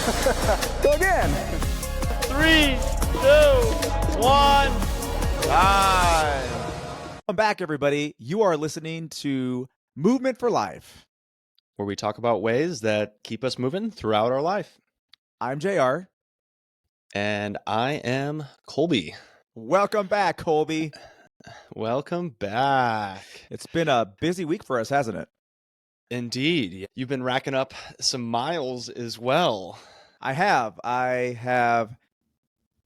Go again. 3, 2, 1, time. Welcome back, everybody. You are listening to Movement for Life. Where we talk about ways that keep us moving throughout our life. I'm JR. And I am Kolby. Welcome back, Kolby. Welcome back. It's been a busy week for us, hasn't it? Indeed. You've been racking up some miles as well. I have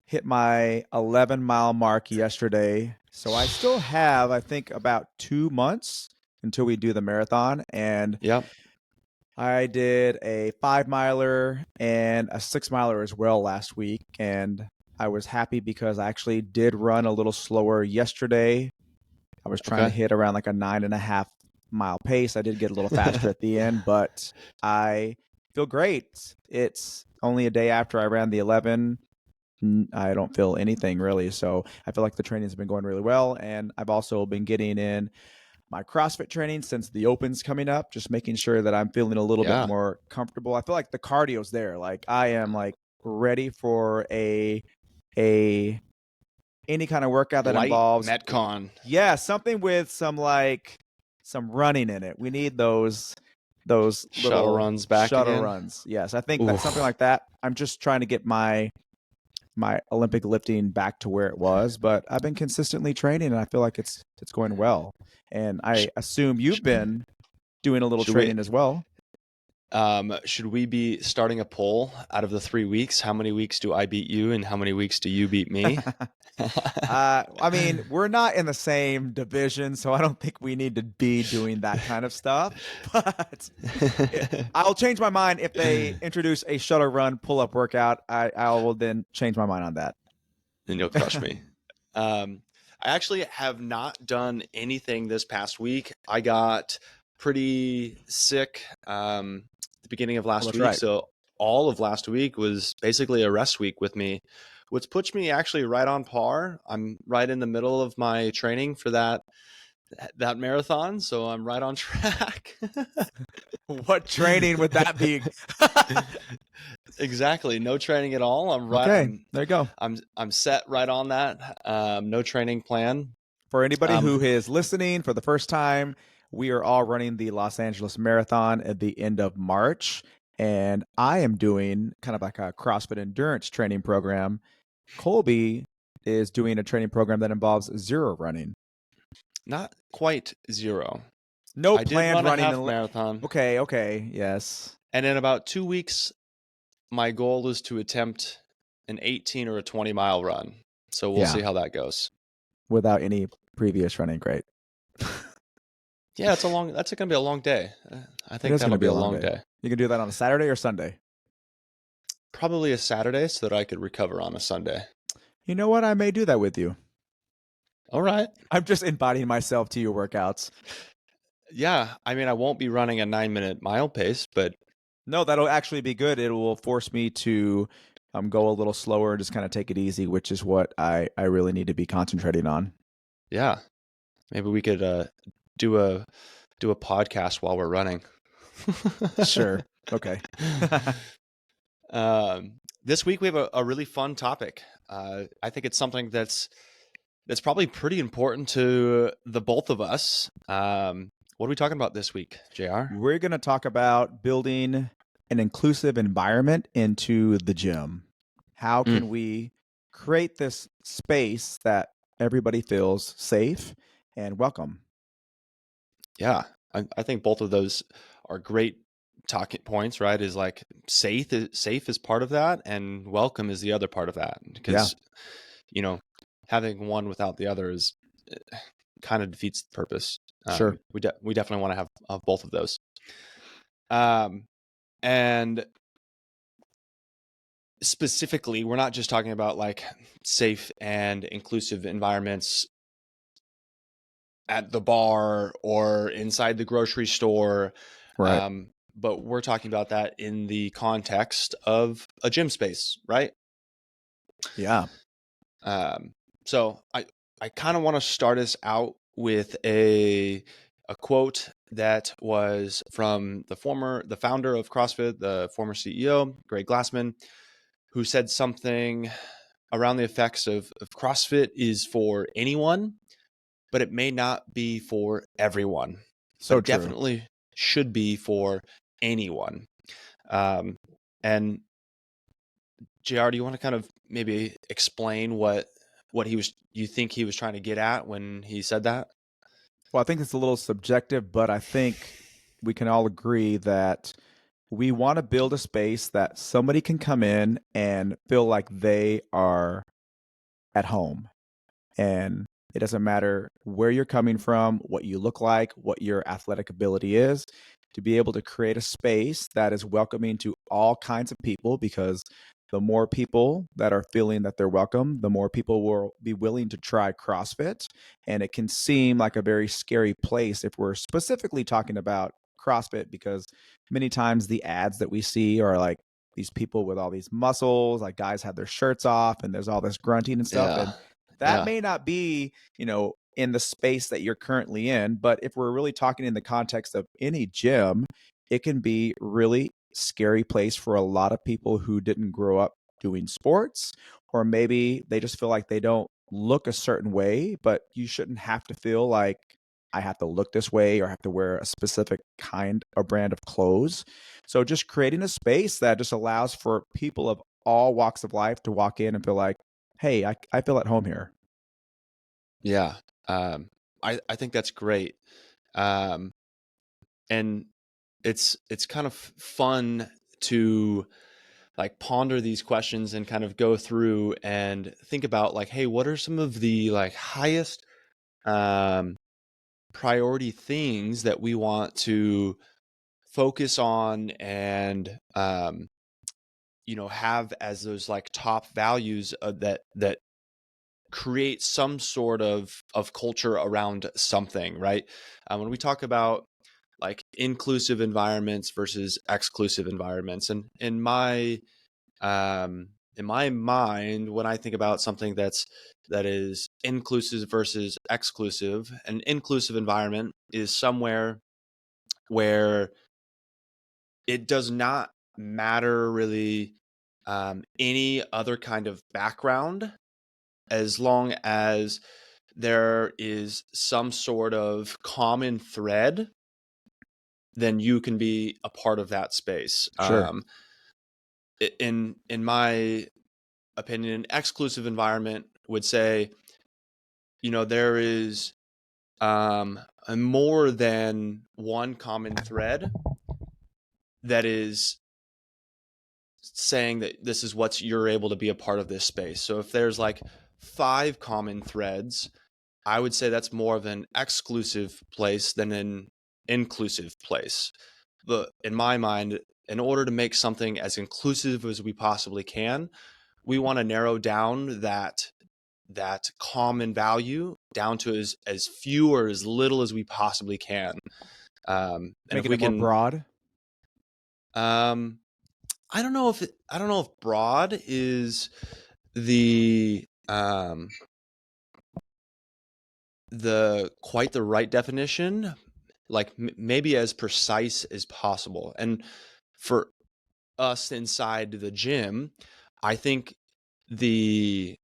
hit my 11-mile mark yesterday. So I still have, I think, about 2 months until we do the marathon. And Yep. I did a 5-miler and a 6-miler as well last week. And I was happy because I actually did run a little slower yesterday. I was trying to hit around like a 9.5-mile pace. I did get a little faster at the end, but I feel great. It's only a day after I ran the 11. I don't feel anything really. So I feel like the training has been going really well. And I've also been getting in my CrossFit training since the Open's coming up, just making sure that I'm feeling a little bit more comfortable. I feel like the cardio's there. Like I am like ready for any kind of workout that involves Metcon. Yeah, something with some running in it. We need those shuttle runs back shuttle again. runs. Yes, I think that's something like that. I'm just trying to get my Olympic lifting back to where it was, but I've been consistently training and I feel like it's going well. And I assume you've been doing a little training as well. Should we be starting a poll out of the 3 weeks? How many weeks do I beat you and how many weeks do you beat me? I mean, we're not in the same division, so I don't think we need to be doing that kind of stuff. But I'll change my mind if they introduce a shuttle run pull-up workout. I will then change my mind on that. Then you'll crush me. I actually have not done anything this past week. I got pretty sick the beginning of last week. Right. So all of last week was basically a rest week with me, which puts me actually right on par. I'm right in the middle of my training for that marathon. So I'm right on track. What training would that be? Exactly. No training at all. I'm right. Okay, there you go. I'm set right on that. No training plan. For anybody who is listening for the first time, we are all running the Los Angeles Marathon at the end of March. And I am doing kind of like a CrossFit endurance training program. Kolby is doing a training program that involves zero running. Not quite zero. No I planned did run running a half marathon. Okay, yes. And in about 2 weeks, my goal is to attempt an 18 or a 20-mile run. So we'll see how that goes. Without any previous running, great. Yeah, that's going to be a long day. I think that'll be a long day. You can do that on a Saturday or Sunday? Probably a Saturday so that I could recover on a Sunday. You know what? I may do that with you. All right. I'm just embodying myself to your workouts. Yeah. I mean, I won't be running a 9-minute mile pace, but... No, that'll actually be good. It will force me to go a little slower and just kind of take it easy, which is what I really need to be concentrating on. Yeah. Maybe we could do a podcast while we're running. Sure. Okay. This week we have a really fun topic. I think it's something that's probably pretty important to the both of us. What are we talking about this week, JR? We're going to talk about building an inclusive environment into the gym. How can we create this space that everybody feels safe and welcome? Yeah, I think both of those are great talking points, right? Is like safe is part of that, and welcome is the other part of that. Because having one without the other is kind of defeats the purpose. Sure, we definitely want to have both of those. And specifically, we're not just talking about like safe and inclusive environments at the bar or inside the grocery store. Right. But we're talking about that in the context of a gym space, right? Yeah. So I kind of want to start us out with a quote that was from the founder of CrossFit, the former CEO, Greg Glassman, who said something around the effects of CrossFit is for anyone, but it may not be for everyone, but So it true. definitely should be for anyone. And JR, do you want to kind of maybe explain what you think he was trying to get at when he said that? Well, I think it's a little subjective, but I think we can all agree that we want to build a space that somebody can come in and feel like they are at home. And it doesn't matter where you're coming from, what you look like, what your athletic ability is, to be able to create a space that is welcoming to all kinds of people, because the more people that are feeling that they're welcome, the more people will be willing to try CrossFit. And it can seem like a very scary place if we're specifically talking about CrossFit, because many times the ads that we see are like these people with all these muscles, like guys have their shirts off and there's all this grunting and stuff. Yeah. And that Yeah. may not be, in the space that you're currently in, but if we're really talking in the context of any gym, it can be really scary place for a lot of people who didn't grow up doing sports, or maybe they just feel like they don't look a certain way, but you shouldn't have to feel like I have to look this way or have to wear a specific kind or brand of clothes. So just creating a space that just allows for people of all walks of life to walk in and feel like, hey, I feel at home here. Yeah. Um, I think that's great. Um, and it's kind of fun to like ponder these questions and kind of go through and think about like, hey, what are some of the like highest um, priority things that we want to focus on and have as those like top values that create some sort of culture around something, right? When we talk about like inclusive environments versus exclusive environments, and in my mind, when I think about something that is inclusive versus exclusive, an inclusive environment is somewhere where it does not matter really any other kind of background, as long as there is some sort of common thread, then you can be a part of that space. Sure. In my opinion, an exclusive environment would say, there is a more than one common thread that is saying that this is what you're able to be a part of this space. So if there's like 5 common threads, I would say that's more of an exclusive place than an inclusive place. In my mind, in order to make something as inclusive as we possibly can, we want to narrow down that common value down to as few or as little as we possibly can. And if Making we it more can, broad. um, I don't know if broad is the quite the right definition. Like maybe as precise as possible. And for us inside the gym, I think the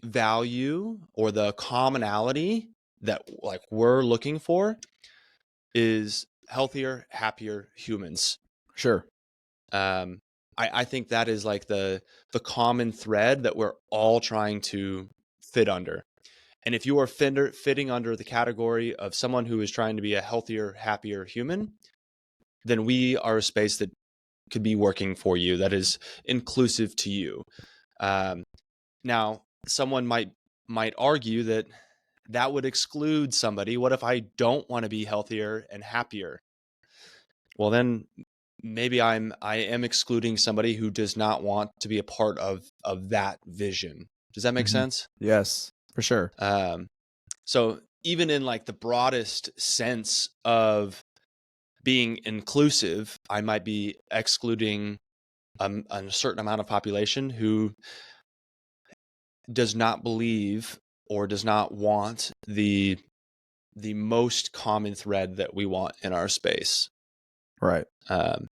value or the commonality that like we're looking for is healthier, happier humans. Sure. Um, I think that is like the common thread that we're all trying to fit under. And if you are fitting under the category of someone who is trying to be a healthier, happier human, then we are a space that could be working for you, that is inclusive to you. Um, Now, someone might argue that that would exclude somebody. What if I don't want to be healthier and happier? Well, then maybe I am excluding somebody who does not want to be a part of that vision. Does that make Hmm. sense? Yes, for sure. Um, so even in like the broadest sense of being inclusive, I might be excluding a certain amount of population who does not believe or does not want the the most common thread that we want in our space. Right. Um,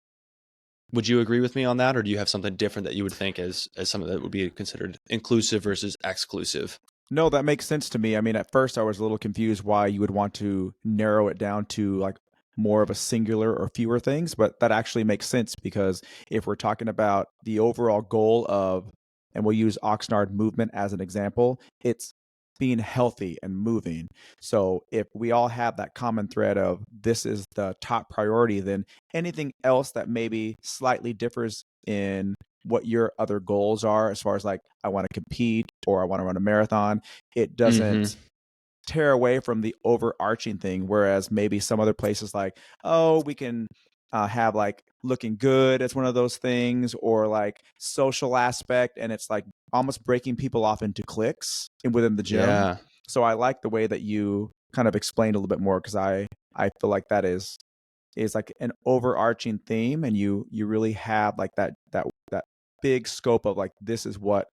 would you agree with me on that, or do you have something different that you would think as something that would be considered inclusive versus exclusive? No, that makes sense to me. I mean, at first I was a little confused why you would want to narrow it down to like more of a singular or fewer things, but that actually makes sense because if we're talking about the overall goal of, and we'll use Oxnard movement as an example, it's being healthy and moving. So if we all have that common thread of this is the top priority, then anything else that maybe slightly differs in what your other goals are, as far as like I want to compete or I want to run a marathon, it Mm-hmm. doesn't tear away from the overarching thing. Whereas maybe some other places like, oh, we can have like looking good as one of those things, or like social aspect, and it's like almost breaking people off into cliques within the gym. Yeah. So I like the way that you kind of explained a little bit more, because I feel like that is like an overarching theme, and you really have like that big scope of like this is what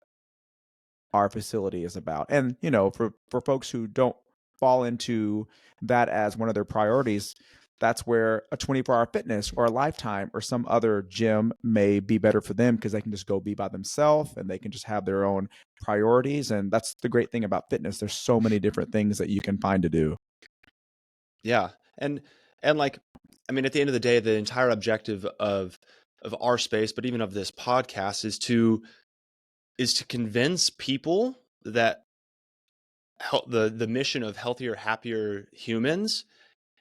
our facility is about. And for folks who don't fall into that as one of their priorities, that's where a 24-hour fitness or a lifetime or some other gym may be better for them, because they can just go be by themselves and they can just have their own priorities. And that's the great thing about fitness, there's so many different things that you can find to do. Yeah. And like, I mean, at the end of the day, the entire objective of our space, but even of this podcast, is to convince people that the mission of healthier, happier humans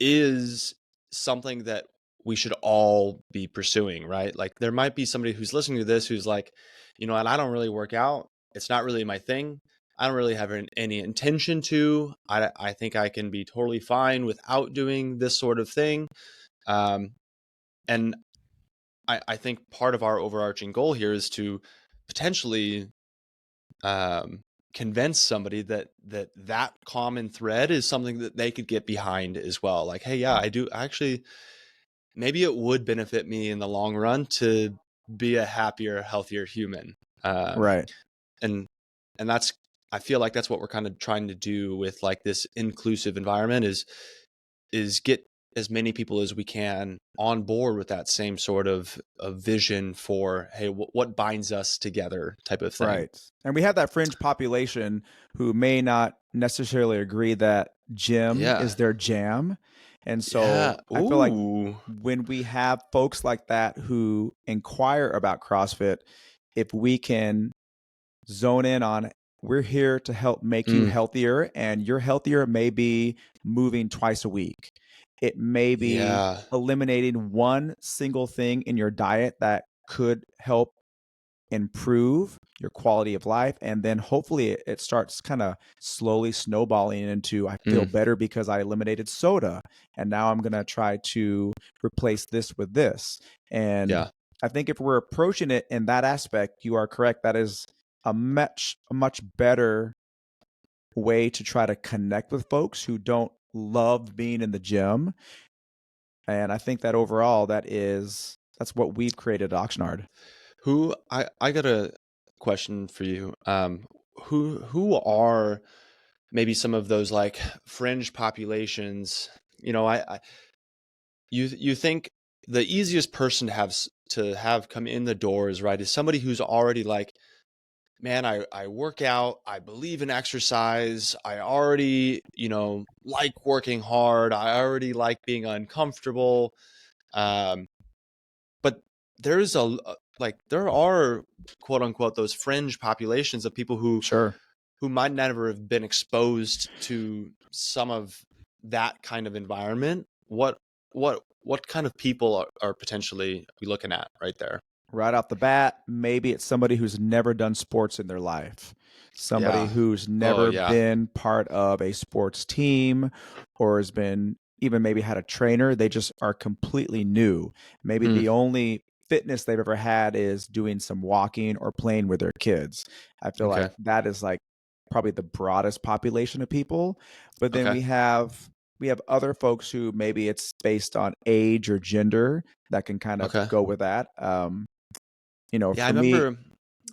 is something that we should all be pursuing, right? Like there might be somebody who's listening to this who's like, and I don't really work out. It's not really my thing. I don't really have any intention to. I think I can be totally fine without doing this sort of thing. Um, and I think part of our overarching goal here is to potentially um, convince somebody that common thread is something that they could get behind as well. Like, hey, yeah, I do actually. Maybe it would benefit me in the long run to be a happier, healthier human. Um, Right. and and that's I feel like that's what we're kind of trying to do with like this inclusive environment is get as many people as we can on board with that same sort of vision for, hey, what binds us together type of thing. Right. And we have that fringe population who may not necessarily agree that gym Yeah. is their jam. And Yeah. so I feel like Ooh. when we have folks like that who inquire about CrossFit, if we can zone in on, we're here to help make you Mm, healthier, and your healthier may be moving twice a week. It may be yeah. eliminating one single thing in your diet that could help improve your quality of life, and then hopefully it starts kind of slowly snowballing into, I feel Mm, better because I eliminated soda, and now I'm going to try to replace this with this. And yeah. I think if we're approaching it in that aspect, you are correct, that is a much better way to try to connect with folks who don't love being in the gym. And I think that overall that's what we've created at Oxnard. I got a question for you. Who are maybe some of those like fringe populations? I you think the easiest person to have come in the doors, right, is somebody who's already like, man, I work out, I believe in exercise, I already, like working hard, I already like being uncomfortable. Um, but there's like there are quote unquote those fringe populations of people Sure. who might never have been exposed to some of that kind of environment. What kind of people are potentially we looking at right there? Right off the bat, maybe it's somebody who's never done sports in their life, somebody Yeah. who's Oh never yeah. been part of a sports team, or has been even maybe had a trainer. They just are completely new. Maybe Mm, the only fitness they've ever had is doing some walking or playing with their kids. I feel like okay. that is like probably the broadest population of people. But then Okay. we have other folks who maybe it's based on age or gender that can kind of Okay. go with that. Yeah, I For me, remember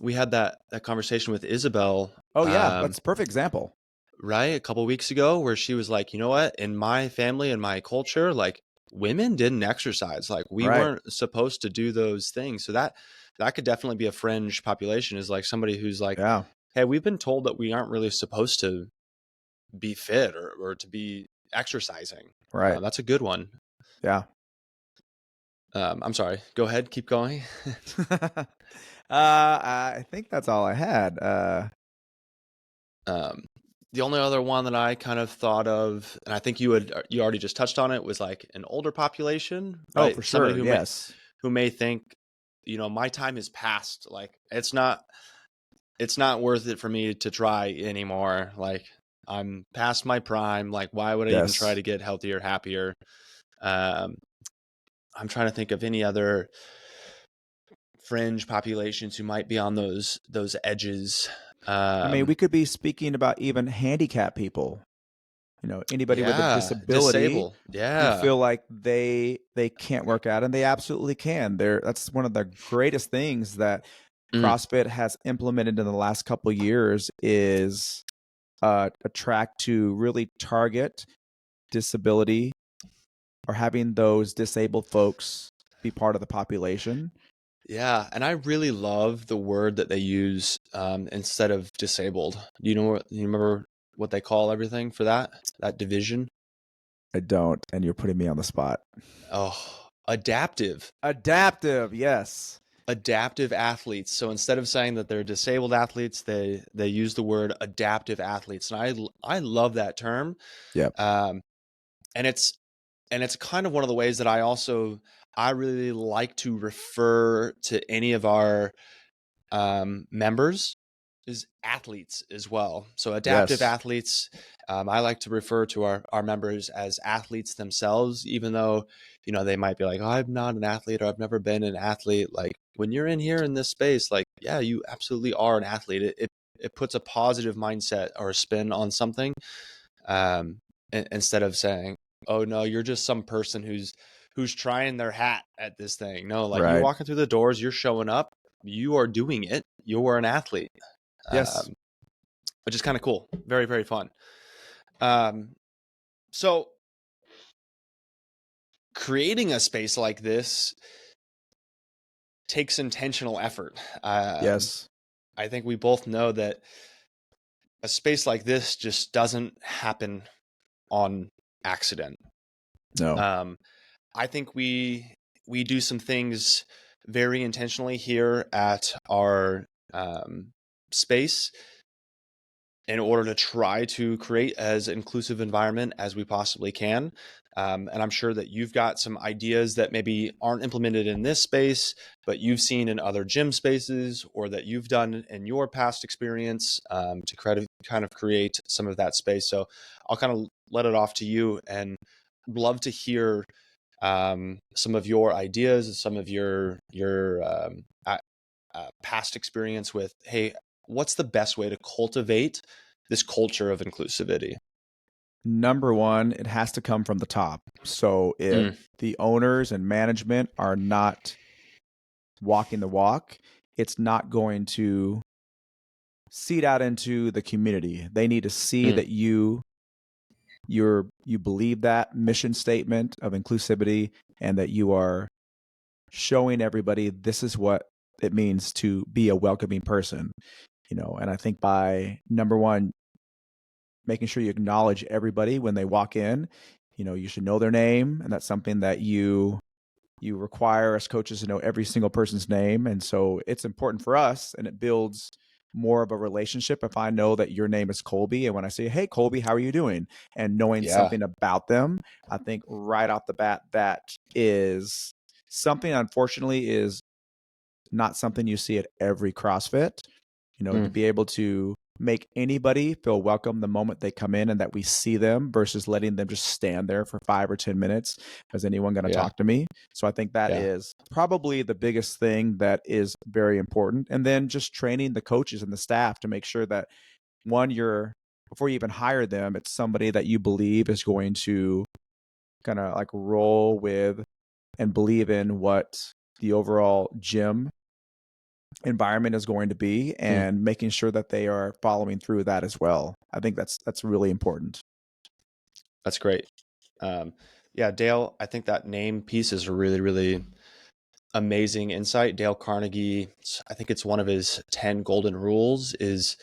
we had that conversation with Isabel. oh yeah, that's a perfect example. right, a couple weeks ago, where she was like, you know what, in my family and my culture, like women didn't exercise, like we Right. weren't supposed to do those things. So that could definitely be a fringe population, is like somebody who's like, Yeah. hey, we've been told that we aren't really supposed to be fit or to be exercising. Right. That's a good one. Yeah. I'm sorry, go ahead, keep going. I think that's all I had. Um, the only other one that I kind of thought of, and I think you already just touched on it, was like an older population, Oh, right? for Somebody sure. Yes. who may think, my time is past. Like it's not worth it for me to try anymore. Like I'm past my prime. Like why would I even try Yes. to get healthier, happier? Um, I'm trying to think of any other fringe populations who might be on those edges. I mean, we Um, could be speaking about even handicapped people. Anybody with a yeah, disability disable. who Yeah. feel like they can't work out, and they absolutely can. That's one of the greatest things that Mm, CrossFit has implemented in the last couple of years is a track to really target disability or having those disabled folks be part of the population. yeah, and I really love the word that they use instead of disabled. You remember what they call everything for that division? I don't, and you're putting me on the spot. Oh, adaptive. Adaptive, yes. Adaptive athletes. So instead of saying that they're disabled athletes, they use the word adaptive athletes, and I love that term. Yep. Um, and it's kind of one of the ways that I really like to refer to any of our members is athletes as well. So adaptive Yes. athletes, I like to refer to our members as athletes themselves, even though, they might be like, oh, I'm not an athlete, or I've never been an athlete. Like when you're in here in this space, like, yeah, you absolutely are an athlete. It puts a positive mindset or a spin on something, instead of saying, oh no, you're just some person who's trying their hat at this thing. No, like you're Right. walking through the doors, you're showing up, you are doing it, you are an athlete, Yes. um, which is kind of cool. Very, very fun. Um, so creating a space like this takes intentional effort. Yes. I think we both know that a space like this just doesn't happen on accident. No. Um, I think we do some things very intentionally here at our space in order to try to create as inclusive environment as we possibly can. And I'm sure that you've got some ideas that maybe aren't implemented in this space, but you've seen in other gym spaces, or that you've done in your past experience, to kind of create some of that space. So I'll kind of let it off to you, and love to hear some of your ideas, some of your past experience with, hey, what's the best way to cultivate this culture of inclusivity? Number one, it has to come from the top. So if Mm, the owners and management are not walking the walk, it's not going to seed out into the community. They need to see mm, that you believe that mission statement of inclusivity, and that you are showing everybody this is what it means to be a welcoming person. And I think by number one, making sure you acknowledge everybody when they walk in. You should know their name, and that's something that you require us coaches to know every single person's name. And so it's important for us, and it builds more of a relationship if I know that your name is Kolby, and when I say, hey Kolby, how are you doing, and knowing yeah. something about them. I think right off the bat, that is something, unfortunately, is not something you see at every CrossFit. To Mm, be able to make anybody feel welcome the moment they come in, and that we see them, versus letting them just stand there for 5 or 10 minutes. Is anyone going to yeah. talk to me? So I think that Yeah. is probably the biggest thing that is very important. And then just training the coaches and the staff to make sure that, one, before you even hire them, it's somebody that you believe is going to kind of like roll with and believe in what the overall gym environment is going to be, Hmm. and making sure that they are following through that as well. I think that's really important. That's great. Um, yeah, Dale, I think that name piece is a really, really amazing insight. Dale Carnegie, I think it's one of his 10 golden rules is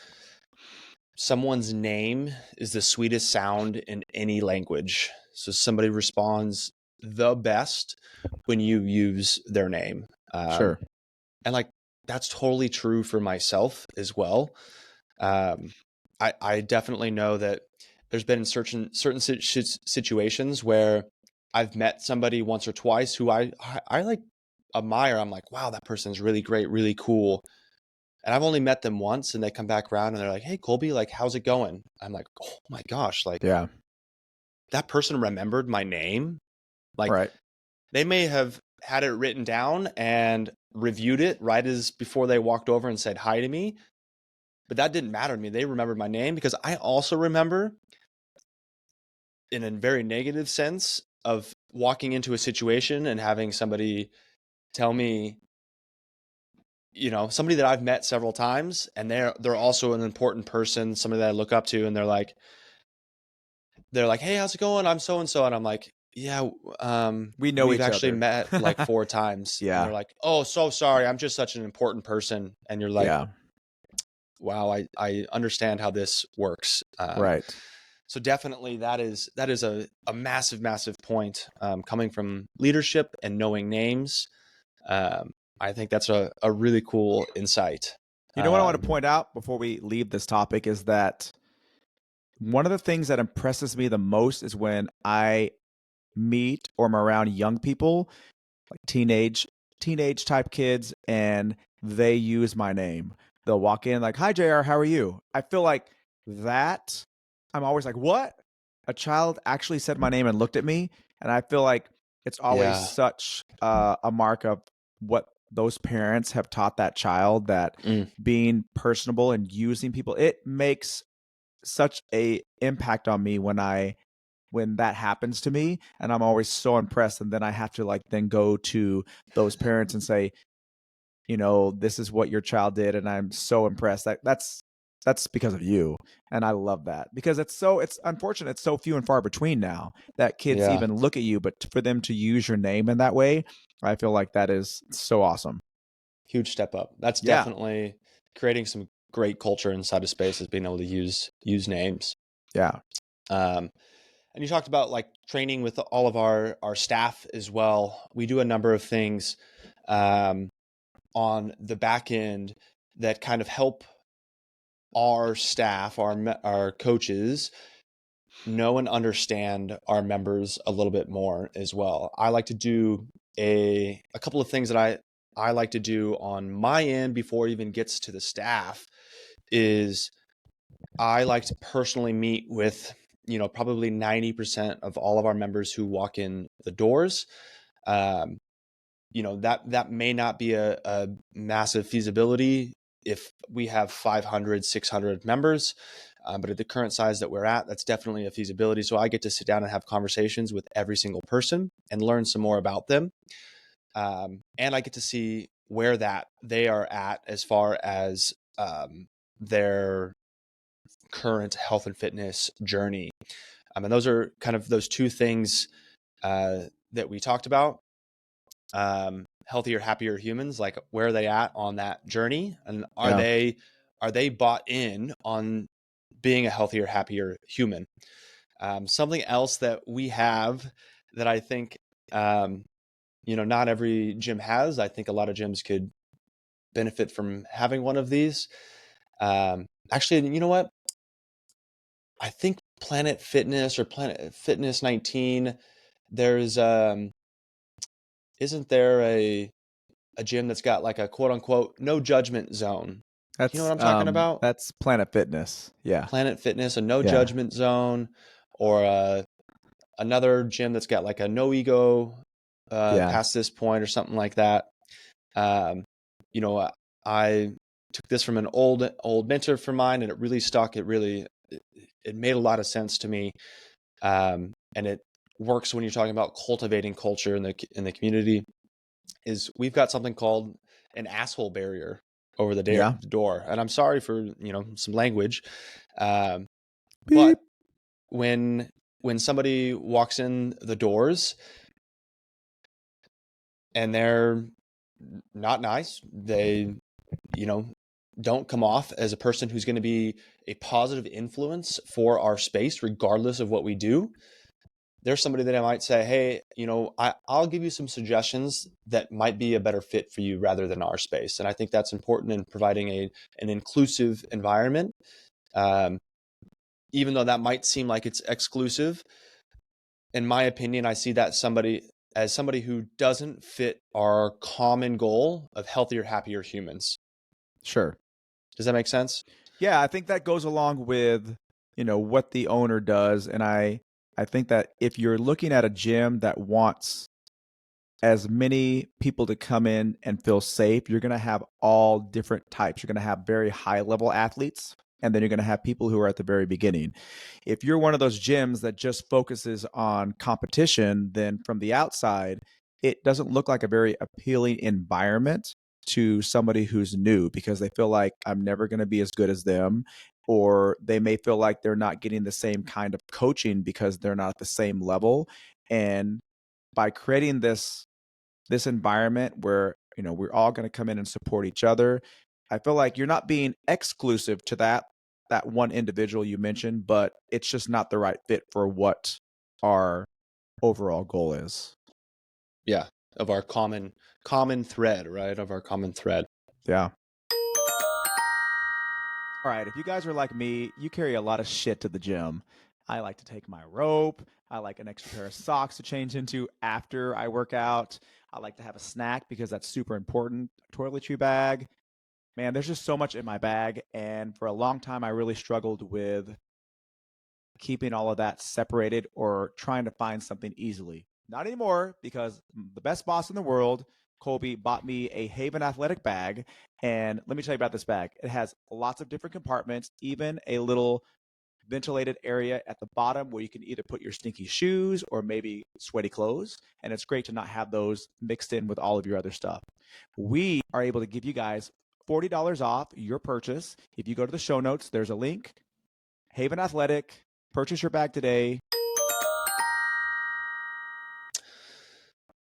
someone's name is the sweetest sound in any language. So somebody responds the best when you use their name. Sure. And like that's totally true for myself as well. Um, I definitely know that there's been certain situations where I've met somebody once or twice who I like admire. I'm like, wow, that person's really great, really cool. And I've only met them once, and they come back around and they're like, "Hey, Colby, like, how's it going?" I'm like, "Oh my gosh, like Yeah. that person remembered my name. Like Right. they may have had it written down and reviewed it right as before they walked over and said hi to me, but that didn't matter to me. They remembered my name because I also remember in a very negative sense of walking into a situation and having somebody tell me, somebody that I've met several times and they're also an important person, somebody that I look up to, and they're like, "Hey, how's it going? I'm so and so." And I'm like, "Yeah, We know we've each actually other. met like 4 times." And they're Yeah. like, "Oh, so sorry. I'm just such an important person." And you're like, Yeah. "Wow, I understand how this works." Right. So definitely that is a massive, massive point coming from leadership and knowing names. I think that's a really cool insight. You know what I want to Um, point out before we leave this topic is that one of the things that impresses me the most is when I meet or I'm around young people, like teenage type kids, and they use my name. They'll walk in like, "Hi JR, how are you?" I feel like that I'm always like, "What?" A child actually said my name and looked at me, and I feel like it's always yeah. such a mark of what those parents have taught that child, that Mm, being personable and using people, it makes such a impact on me when that happens to me, and I'm always so impressed, and then I have to like then go to those parents and say, this is what your child did, and I'm so impressed. That's because of you, and I love that because it's unfortunate, it's so few and far between now that kids yeah. even look at you, but for them to use your name in that way, I feel like that is so awesome. Huge step up. That's Yeah. definitely creating some great culture inside of space is being able to use names. Yeah. Um, and you talked about like training with all of our staff as well. We do a number of things um, on the back end that kind of help our staff, our coaches, know and understand our members a little bit more as well. I like to do a couple of things that I like to do on my end before it even gets to the staff is I like to personally meet with, probably 90% of all of our members who walk in the doors. Um, that may not be a massive feasibility if we have 500, 600 members. But at the current size that we're at, that's definitely a feasibility. So I get to sit down and have conversations with every single person and learn some more about them. And I get to see where that they are at as far as their current health and fitness journey. And those are kind of those two things that we talked about. Healthier, happier humans, like where are they at on that journey, and are Yeah. they bought in on being a healthier, happier human? Something else that we have that I think not every gym has. I think a lot of gyms could benefit from having one of these. Actually, you know what? I think Planet Fitness or Planet Fitness 19. There's isn't there a gym that's got like a quote unquote no judgment zone? You know what I'm talking about? That's Planet Fitness. Yeah. Planet Fitness, a no Yeah. judgment zone, or another gym that's got like a no ego Yeah. past this point or something like that. Um, you know, I took this from an old mentor for mine, and it really stuck. It made a lot of sense to me, and it works when you're talking about cultivating culture in the community. Is we've got something called an asshole barrier. over the Yeah. door. And I'm sorry for, some language. Um, Beep. but when somebody walks in the doors and they're not nice, they, don't come off as a person who's going to be a positive influence for our space, regardless of what we do. There's somebody that I might say, hey, I'll give you some suggestions that might be a better fit for you rather than our space. And I think that's important in providing an inclusive environment. Even though that might seem like it's exclusive, in my opinion, I see that as somebody who doesn't fit our common goal of healthier, happier humans. Sure. Does that make sense? Yeah, I think that goes along with, what the owner does. And I think that if you're looking at a gym that wants as many people to come in and feel safe, you're going to have all different types. You're going to have very high level athletes, and then you're going to have people who are at the very beginning. If you're one of those gyms that just focuses on competition, then from the outside, it doesn't look like a very appealing environment to somebody who's new, because they feel like I'm never going to be as good as them, or they may feel like they're not getting the same kind of coaching because they're not at the same level. And by creating this environment where, we're all going to come in and support each other, I feel like you're not being exclusive to that one individual you mentioned, but it's just not the right fit for what our overall goal is. Yeah, of our common thread, right? Of our common thread. Yeah. All right, if you guys are like me, you carry a lot of shit to the gym. I like to take my rope. I like an extra pair of socks to change into after I work out. I like to have a snack because that's super important. A toiletry bag. Man, there's just so much in my bag. And for a long time, I really struggled with keeping all of that separated or trying to find something easily. Not anymore, because the best boss in the world, Colby, bought me a Haven athletic bag. And let me tell you about this bag. It has lots of different compartments, even a little ventilated area at the bottom where you can either put your stinky shoes or maybe sweaty clothes. And it's great to not have those mixed in with all of your other stuff. We are able to give you guys $40 off your purchase. If you go to the show notes, there's a link. Haven Athletic, purchase your bag today.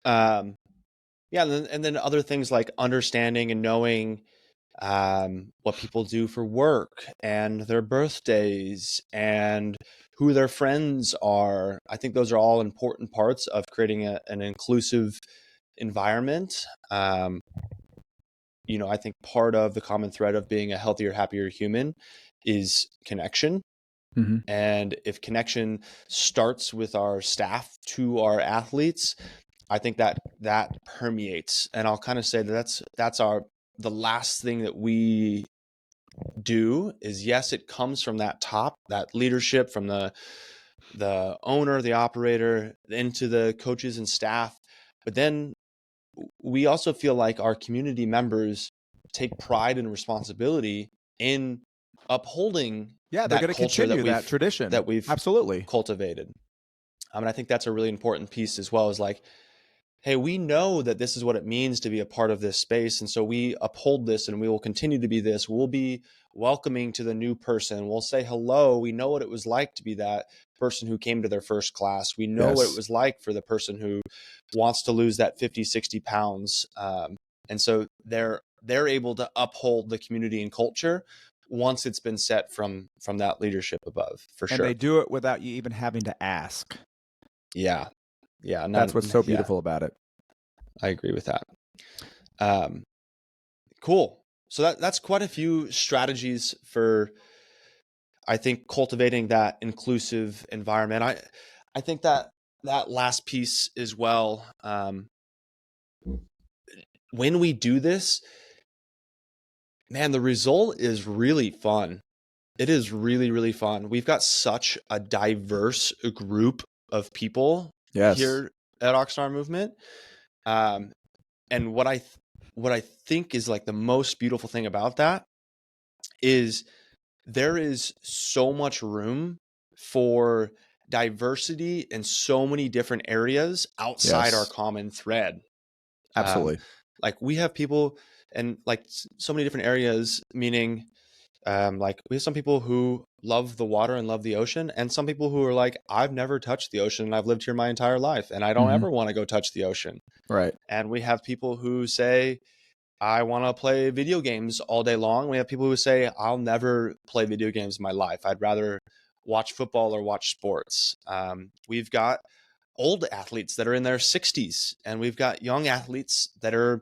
Yeah, and then other things like understanding and knowing what people do for work and their birthdays and who their friends are. I think those are all important parts of creating an inclusive environment. I think part of the common thread of being a healthier, happier human is connection. Mm-hmm. And if connection starts with our staff to our athletes, I think that permeates. And I'll kind of say that's the last thing that we do is, yes, it comes from that top, that leadership from the owner, the operator, into the coaches and staff. But then we also feel like our community members take pride and responsibility in upholding Yeah, they're that going to culture continue that tradition. that we've Absolutely. cultivated. I think that's a really important piece as well, is like, hey, we know that this is what it means to be a part of this space. And so we uphold this, and we will continue to be this. We'll be welcoming to the new person. We'll say hello. We know what it was like to be that person who came to their first class. We know what it Yes. was like for the person who wants to lose that 50, 60 pounds. And so they're able to uphold the community and culture once it's been set from that leadership above, for And sure. they do it without you even having to ask. Yeah. Yeah. That's what's so Yeah, beautiful about it. I agree with that. Cool. So that's quite a few strategies for, I think, cultivating that inclusive environment. I think that last piece as well. When we do this, man, the result is really fun. It is really, really fun. We've got such a diverse group of people Yes. here at Oxnard Movement. And what I think is like the most beautiful thing about that is there is so much room for diversity in so many different areas outside our Yes. common thread. Um, Absolutely. like we have people and like so many different areas, meaning like we have some people who love the water and love the ocean, and some people who are like, I've never touched the ocean and I've lived here my entire life and I don't Hmm. ever want to go touch the ocean. Right. And we have people who say, I want to play video games all day long. We have people who say, I'll never play video games in my life. I'd rather watch football or watch sports. We've got old athletes that are in their 60s, and we've got young athletes that are,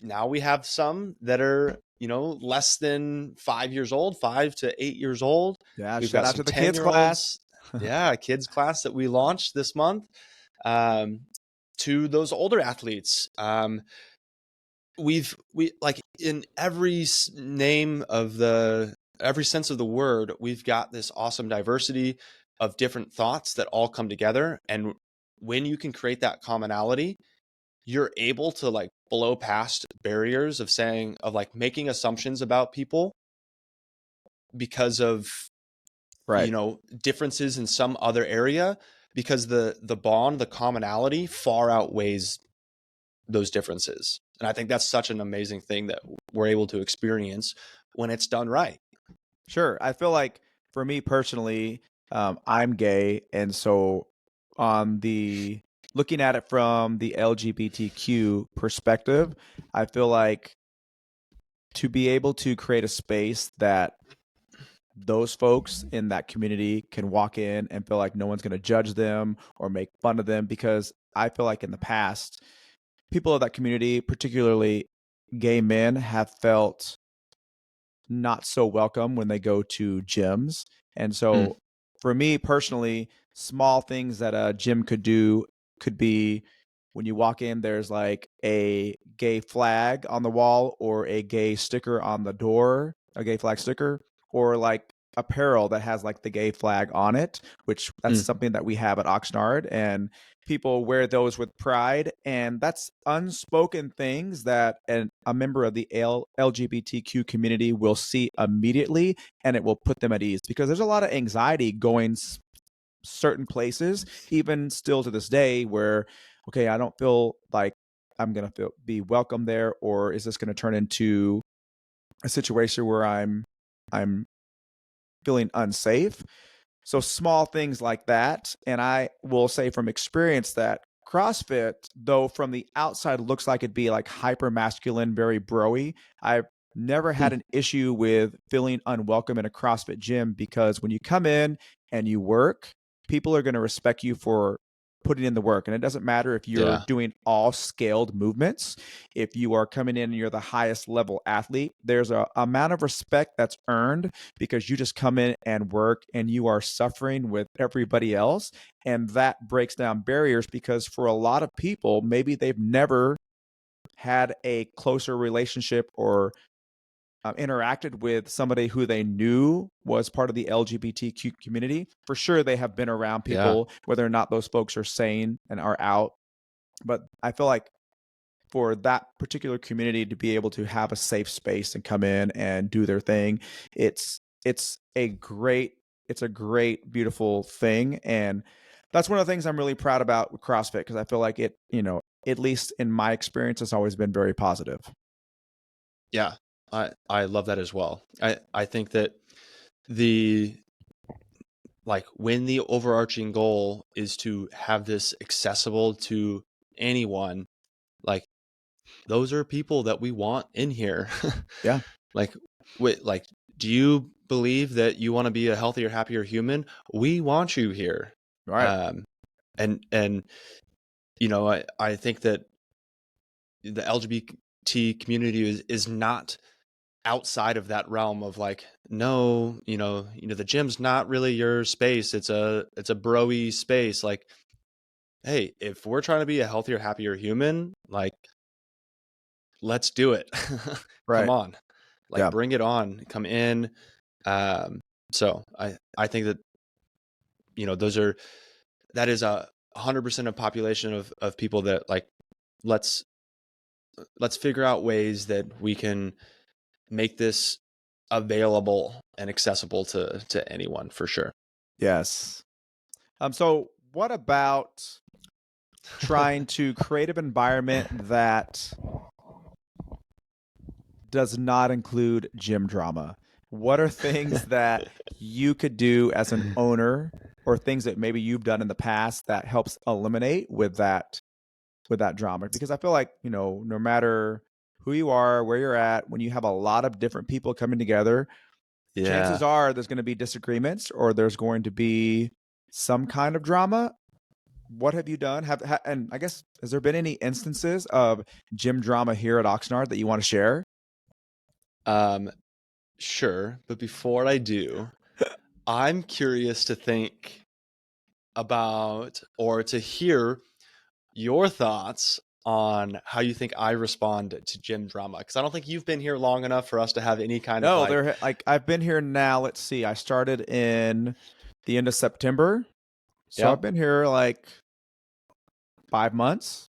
now we have some that are, less than 5 years old, 5 to 8 years old. Yeah. We've Shout got out some to the 10 kids year class. olds. Yeah, kids class that we launched this month. Um, to those older athletes. We like in every name of every sense of the word, we've got this awesome diversity of different thoughts that all come together. And when you can create that commonality, you're able to like blow past barriers of like making assumptions about people because of, Right. differences in some other area, because the bond, the commonality far outweighs those differences. And I think that's such an amazing thing that we're able to experience when it's done right. Sure. I feel like for me personally, I'm gay, and so on the looking at it from the LGBTQ perspective, I feel like to be able to create a space that those folks in that community can walk in and feel like no one's going to judge them or make fun of them, because I feel like in the past, people of that community, particularly gay men, have felt not so welcome when they go to gyms. And Mm, so for me personally, small things that a gym could do could be when you walk in, there's like a gay flag on the wall or a gay sticker on the door, a gay flag sticker, or like apparel that has like the gay flag on it, which that's mm, something that we have at Oxnard. And people wear those with pride, and that's unspoken things that a member of the LGBTQ community will see immediately, and it will put them at ease, because there's a lot of anxiety going certain places, even still to this day, where okay, I don't feel like I'm gonna be welcome there, or is this gonna turn into a situation where I'm feeling unsafe? So small things like that. And I will say from experience that CrossFit, though from the outside looks like it'd be like hyper masculine, very broy, I've never had mm. an issue with feeling unwelcome in a CrossFit gym, because when you come in and you work, people are going to respect you for putting in the work. And it doesn't matter if you're Yeah. doing all scaled movements. If you are coming in and you're the highest level athlete, there's a amount of respect that's earned because you just come in and work and you are suffering with everybody else. And that breaks down barriers, because for a lot of people, maybe they've never had a closer relationship or interacted with somebody who they knew was part of the LGBTQ community. For sure, they have been around Yeah. people, whether or not those folks are sane and are out. But I feel like for that particular community to be able to have a safe space and come in and do their thing, it's a great beautiful thing. And that's one of the things I'm really proud about with CrossFit, because I feel like it, at least in my experience, has always been very positive. Yeah. I love that as well. I think that the like when the overarching goal is to have this accessible to anyone, like those are people that we want in here. Yeah. Like, wait, like, do you believe that you want to be a healthier, happier human? We want you here. Right. Um, and I think that the LGBT community is not outside of that realm of like, no, the gym's not really your space. It's a broy space. Like, hey, if we're trying to be a healthier, happier human, like, let's do it. Come Right. on, like, Yeah. bring it on. Come in. Um, so I think that those are that is 100% of population of people that like let's let's figure out ways that we can make this available and accessible to anyone for sure. Yes. So what about trying to create an environment that does not include gym drama. What are things that you could do as an owner, or things that maybe you've done in the past that helps eliminate with that drama? Because I feel like, no matter who you are, where you're at, when you have a lot of different people coming together, chances Yeah. are there's going to be disagreements, or there's going to be some kind of drama. What have you done? And I guess, has there been any instances of gym drama here at Oxnard that you want to share? Um, sure. But before I do, I'm curious to think about or to hear your thoughts on how you think I respond to gym drama. Because I don't think you've been here long enough for us to have any kind of No, like, I've been here now. Let's see. I started in the end of September, so yeah, I've been here like 5 months,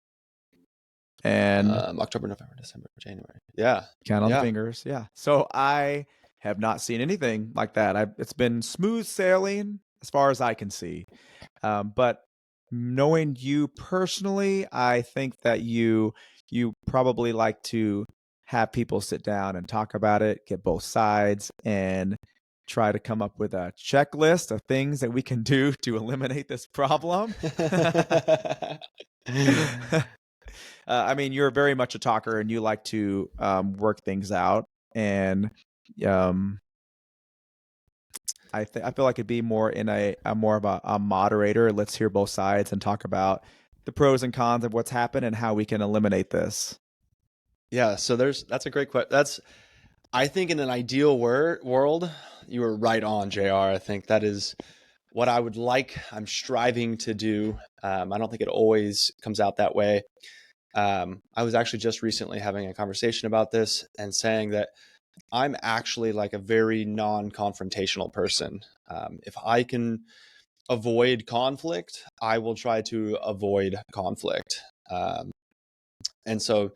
and October, November, December, January. Yeah. count on the Yeah. fingers. Yeah. So I have not seen anything like that. It's been smooth sailing as far as I can see. But knowing you personally, I think that you probably like to have people sit down and talk about it, get both sides, and try to come up with a checklist of things that we can do to eliminate this problem. I mean, you're very much a talker, and you like to work things out. And um, I feel like it'd be more in a more of a moderator. Let's hear both sides and talk about the pros and cons of what's happened and how we can eliminate this. Yeah. So that's a great question. I think in an ideal world, you were right on, JR. I think that is what I would like. I'm striving to do. I don't think it always comes out that way. I was actually just recently having a conversation about this and saying that I'm actually like a very non-confrontational person. If I can avoid conflict, I will try to avoid conflict. And so,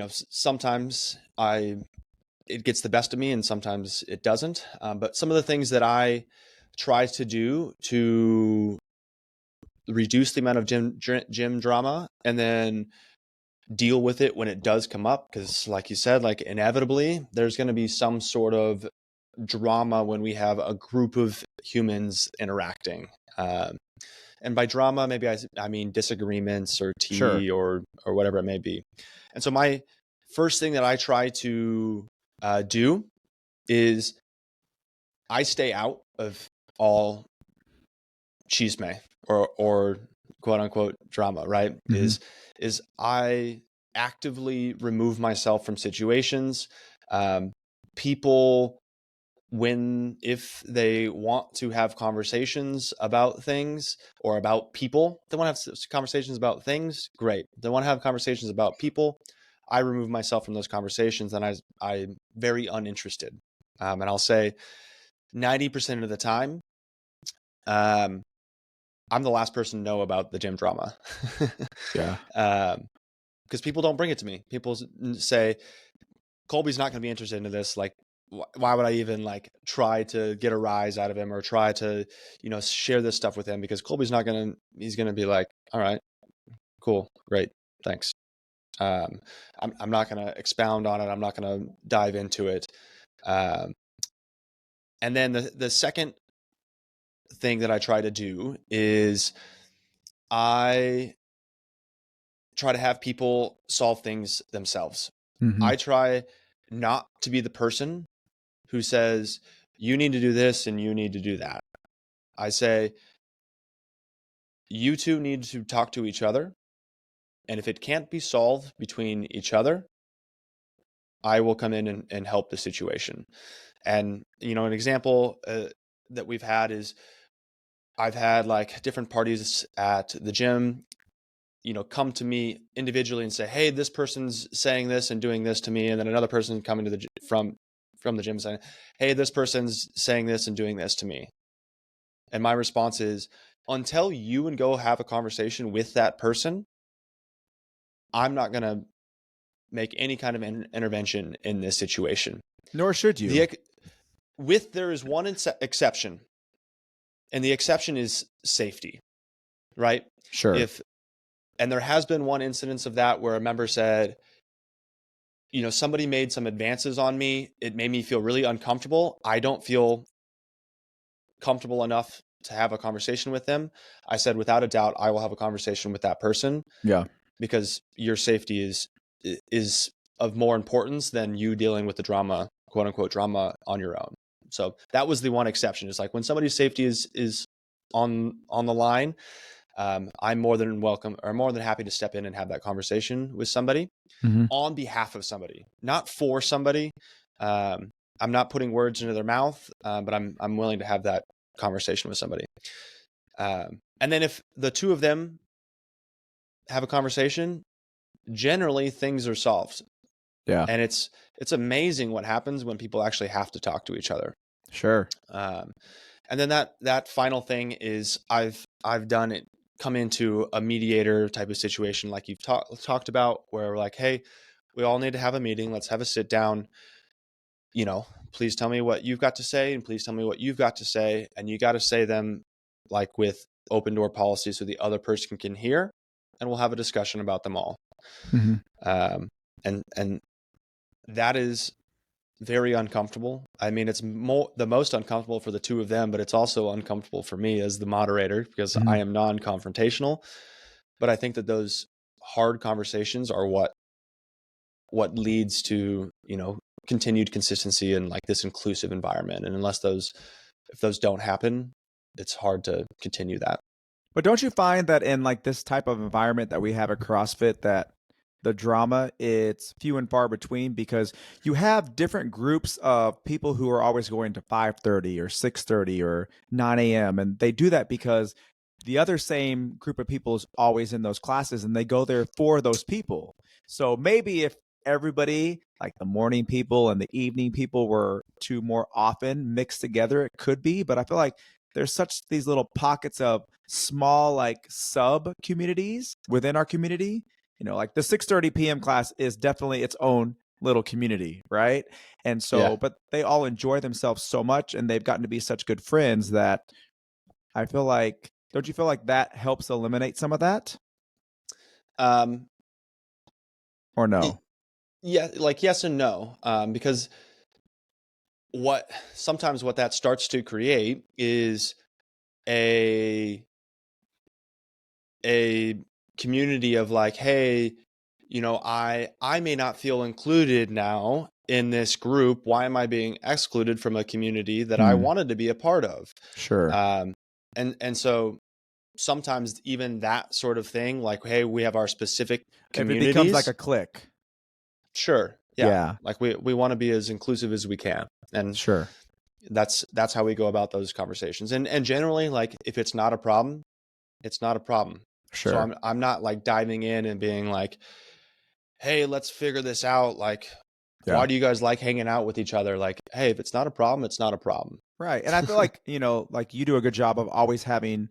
sometimes it gets the best of me and sometimes it doesn't. But some of the things that I try to do to reduce the amount of gym drama and then deal with it when it does come up, because like you said, like inevitably there's going to be some sort of drama when we have a group of humans interacting. And by drama, maybe I mean disagreements or Sure. tea or whatever it may be. And so my first thing that I try to do is I stay out of all chisme or quote unquote drama, right? Mm-hmm. Is I actively remove myself from situations. People, if they want to have conversations about things or about people, they want to have conversations about things, great. They want to have conversations about people, I remove myself from those conversations and I'm very uninterested. And I'll say 90% of the time, um, I'm the last person to know about the gym drama. Yeah. Because people don't bring it to me. People say, Kolby's not going to be interested in this. Like, why would I even like try to get a rise out of him or try to, share this stuff with him? Because he's going to be like, all right, cool, great, thanks. I'm not going to expound on it. I'm not going to dive into it. And then the second thing that I try to do is I try to have people solve things themselves. Mm-hmm. I try not to be the person who says, you need to do this and you need to do that. I say, you two need to talk to each other. And if it can't be solved between each other, I will come in and help the situation. And, an example that we've had is I've had like different parties at the gym, come to me individually and say, hey, this person's saying this and doing this to me. And then another person coming to from the gym saying, hey, this person's saying this and doing this to me. And my response is, until you and go have a conversation with that person, I'm not going to make any kind of intervention in this situation. Nor should you. There is one exception, and the exception is safety, right? Sure. And there has been one incidence of that where a member said, somebody made some advances on me. It made me feel really uncomfortable. I don't feel comfortable enough to have a conversation with them. I said, without a doubt, I will have a conversation with that person Yeah. because your safety is of more importance than you dealing with the drama, quote unquote, drama on your own. So that was the one exception. It's like when somebody's safety is on the line, I'm more than welcome or more than happy to step in and have that conversation with somebody Mm-hmm. on behalf of somebody, not for somebody. I'm not putting words into their mouth, but I'm willing to have that conversation with somebody. And then if the two of them have a conversation, generally things are solved. Yeah. And it's amazing what happens when people actually have to talk to each other. Sure. And then that final thing is I've done it, come into a mediator type of situation like you've talked about, where we're like, hey, we all need to have a meeting. Let's have a sit down. Please tell me what you've got to say, and please tell me what you've got to say. And you got to say them like with open door policy so the other person can hear, and we'll have a discussion about them all. Mm-hmm. And that is very uncomfortable. I mean, it's the most uncomfortable for the two of them, but it's also uncomfortable for me as the moderator because Mm-hmm. I am non-confrontational. But I think that those hard conversations are what leads to, continued consistency in like this inclusive environment. And if those don't happen, it's hard to continue that. But don't you find that in like this type of environment that we have at CrossFit, that the drama, it's few and far between, because you have different groups of people who are always going to 5:30 or 6:30 or 9 a.m. And they do that because the other same group of people is always in those classes and they go there for those people. So maybe if everybody, like the morning people and the evening people, were to more often mixed together, it could be. But I feel like there's such these little pockets of small like sub communities within our community. Like the 6:30 p.m. class is definitely its own little community, right? And Yeah. so, but they all enjoy themselves so much and they've gotten to be such good friends that I feel like, don't you feel like that helps eliminate some of that? Um, Or no? yeah, like yes and no, because sometimes what that starts to create is a community of like, hey, I may not feel included now in this group. Why am I being excluded from a community that I Hmm. wanted to be a part of? Sure. And so sometimes even that sort of thing, like, hey, we have our specific If it becomes like communities. a clique. Sure. Yeah. Yeah. Like we want to be as inclusive as we can. And Sure. that's how we go about those conversations. And generally, like if it's not a problem, it's not a problem. So Sure. I'm not like diving in and being like, hey, let's figure this out. Like, Yeah. why do you guys like hanging out with each other? Like, hey, if it's not a problem, it's not a problem. Right. And I feel like, like you do a good job of always having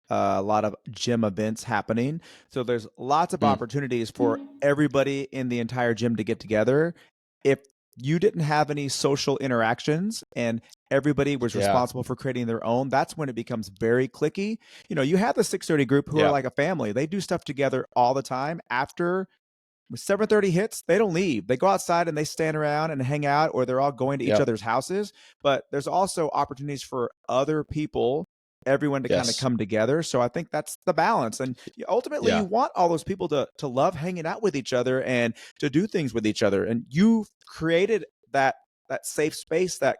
a lot of gym events happening. So there's lots of Mm, opportunities for everybody in the entire gym to get together. If you didn't have any social interactions and everybody was yeah. responsible for creating their own, that's when it becomes very clicky. You have the 6:30 group who are Yeah. like a family. They do stuff together all the time. After 7:30 hits, they don't leave. They go outside and they stand around and hang out, or they're all going to each Yep. other's houses. But there's also opportunities for other people, everyone to kind of Yes. come together. So I think that's the balance. And ultimately, you Yeah. want all those people to love hanging out with each other and to do things with each other. And you've created that safe space that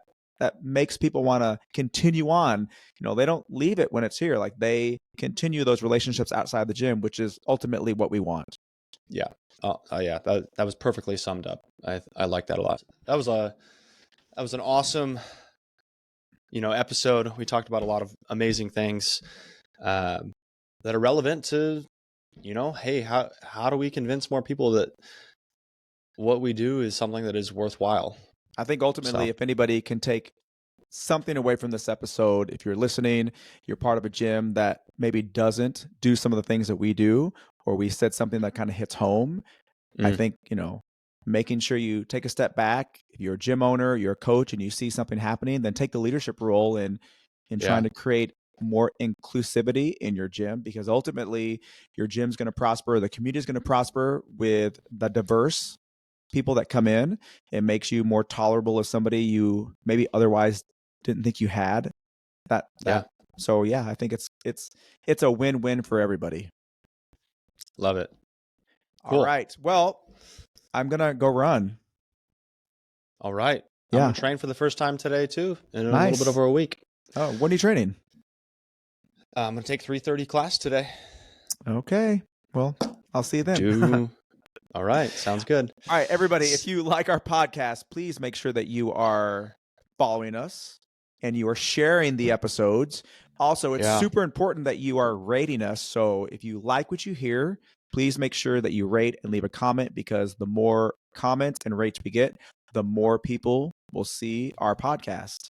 makes people want to continue on. They don't leave it when it's here. Like they continue those relationships outside the gym, which is ultimately what we want. Yeah. Yeah. That was perfectly summed up. I like that a lot. That was an awesome, episode. We talked about a lot of amazing things um, that are relevant to, hey, how do we convince more people that what we do is something that is worthwhile? I think ultimately, So, if anybody can take something away from this episode, if you're listening, you're part of a gym that maybe doesn't do some of the things that we do, or we said something that kind of hits home, I mm, think, making sure you take a step back. If you're a gym owner, you're a coach, and you see something happening, then take the leadership role in yeah, trying to create more inclusivity in your gym, because ultimately your gym's going to prosper, the community is going to prosper with the diverse people that come in. It makes you more tolerable as somebody you maybe otherwise didn't think you had. So yeah, I think it's a win-win for everybody. Love it. Cool. All right. Well, I'm gonna go run. All right. Yeah. I'm gonna train for the first time today too, in a Nice. little bit over a week. Oh, when are you training? I'm gonna take 3:30 class today. Okay. Well, I'll see you then. All right. Sounds good. All right, everybody, if you like our podcast, please make sure that you are following us and you are sharing the episodes. Also, it's super important that you are rating us. So if you like what you hear, please make sure that you rate and leave a comment, because the more comments and rates we get, the more people will see our podcast.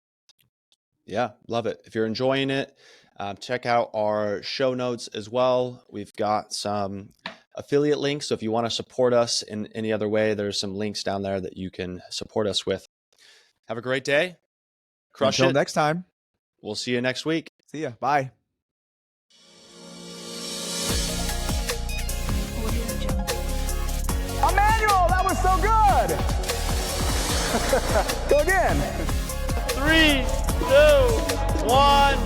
Yeah, love it. If you're enjoying it, check out our show notes as well. We've got some affiliate links. So if you want to support us in any other way, there's some links down there that you can support us with. Have a great day. Crush it. Until next time. We'll see you next week. See ya. Bye. Emmanuel, that was so good. Go again. 3, 2, 1.